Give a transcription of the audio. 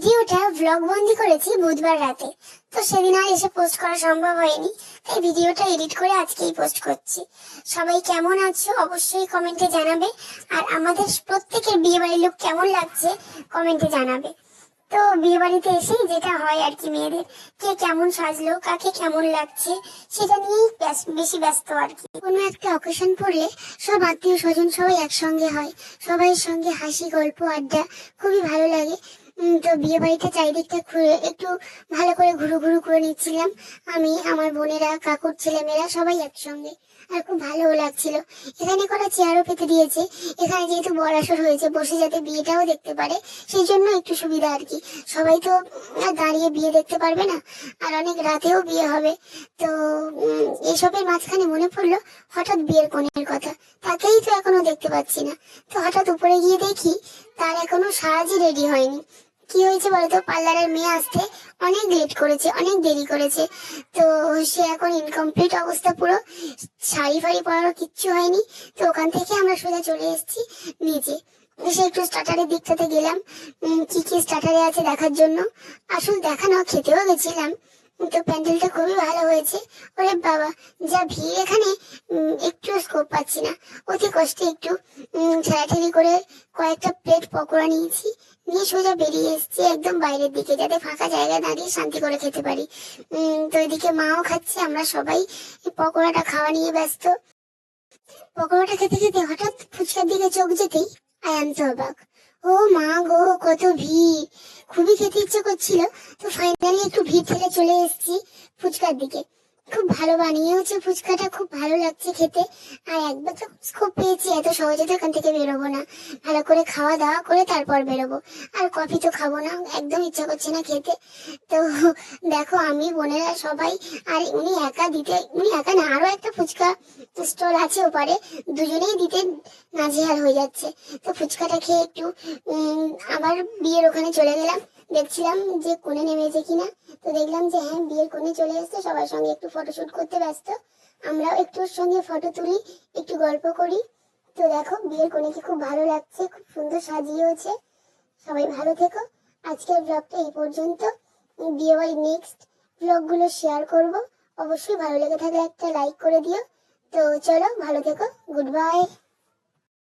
ভিডিওটা ব্লগ বন্দি করেছি বুধবার রাতে, তো সেদিন আর এসে পোস্ট করা সম্ভব হয়নি, তাই ভিডিওটা এডিট করে আজকেই পোস্ট করছি। সবাই কেমন আছো অবশ্যই কমেন্টে জানাবে, আর আমাদের প্রত্যেকের বিয়ে বাড়ির লোক কেমন লাগছে কমেন্টে জানাবে। তো বিয়ে বাড়িতে এসেই যেটা হয় আর কি, মেয়েদের কে কেমন সাজলো, কাকে কেমন লাগছে সেটা নিয়েই বেশি ব্যস্ত আর কি। কোনো একটা অকেশন পড়লে সব আত্মীয় স্বজন সবাই একসঙ্গে হয়, সবাইয়ের সঙ্গে হাসি গল্প আড্ডা খুবই ভালো লাগে। তো বিয়ে বাড়িটা চারিদিকটা ঘুরে একটু ভালো করে ঘুরু ঘুরু করে নিচ্ছিলাম, আমি আমার বোনেরা কাকুর ছেলেমেয়েরা সবাই একসঙ্গে, আর খুব ভালোও লাগছিল। এখানে করা চেয়ারও পেতে দিয়েছে, এখানে যেহেতু বড়াসর হয়েছে বসে যাতে বিয়েটাও দেখতে পারে, সেই জন্য একটু সুবিধা আর কি। সবাই তো আর দাঁড়িয়ে বিয়ে দেখতে পারবে না, আর অনেক রাতেও বিয়ে হবে। তো এসবের মাঝখানে মনে পড়লো হঠাৎ বিয়ের কনের কথা, তাকেই তো এখনো দেখতে পাচ্ছি না। তো হঠাৎ উপরে গিয়ে দেখি তার এখনো সাজই রেডি হয়নি। কি হয়েছে বলতো, পার্লারের মেয়ে আসতে অনেক লেট করেছে, অনেক দেরি করেছে। তো সে এখন ইনকমপ্লিট অবস্থা পুরো, শাড়ি ফাড়ি পরারও কিচ্ছু হয়নি। তো ওখান থেকে আমরা সোজা চলে এসেছি নিচে, এসে একটু স্টার্টারের দিকটাতে গেলাম, কি কি স্টার্টারে আছে দেখার জন্য। আসল দেখা না, খেতেও গেছিলাম। তো প্যান্ডেলটা খুবই ভালো হয়েছে। ওরে বাবা, যা ভিড় এখানে, একটু স্কোপ পাচ্ছি না। অতি কষ্টে একটু ঠেলাঠেলি করে কয়েকটা প্লেট পকোড়া নিয়েছি, নিয়ে সোজা বেরিয়ে এসেছি একদম বাইরের দিকে, যাতে ফাঁকা জায়গায় দাঁড়িয়ে শান্তি করে খেতে পারি। তো এদিকে মাও খাচ্ছে, আমরা সবাই পকোড়াটা খাওয়া নিয়ে ব্যস্ত। পকোড়াটা খেতে খেতে হঠাৎ ফুচকার দিকে চোখ যেতেই আয়ান্ত অবাক, ও মা গো কত ভিড়! খুবই খেতে ইচ্ছে করছিল, তো ফাইনালি একটু ভিড় ঠেলে চলে এসেছি ফুচকার দিকে। খুব ভালো বানিয়েওছে ফুচকাটা, খুব ভালো লাগছে খেতে। আর একবার তো খুব পেয়েছি, এত সহজে তো এখান থেকে বেরোবো না, ভালো করে খাওয়া দাওয়া করে তারপর বেরোবো। আর কফি তো খাবো না, একদম ইচ্ছা করছে না খেতে। তো দেখো আমি বোনেরা সবাই, আর উনি একা না, আরো একটা ফুচকা স্টল আছে ওপারে, দুজনেই দিতে নাজেহাল হয়ে যাচ্ছে। তো ফুচকাটা খেয়ে একটু আবার বিয়ের ওখানে চলে গেলাম, দেখছিলাম যে কোণে নেমেছে কিনা। তো দেখলাম যে হ্যাঁ, বিয়ের কোণে চলে এসেছে, সবার সঙ্গে একটু ফটোশুট করতে ব্যস্ত। আমরাও একটু ওর সঙ্গে ফটো তুলি, একটু গল্প করি। তো দেখো বিয়ের কোণেকে খুব ভালো লাগছে, খুব সুন্দর সাজিয়েছে। সবাই ভালো থেকো। আজকের ব্লগটা এই পর্যন্ত। বিয়ে বাড়ির নেক্সট ব্লগগুলো শেয়ার করব, অবশ্যই ভালো লেগে থাকলে একটা লাইক করে দিও। তো চলো, ভালো থেকো, গুড বাই।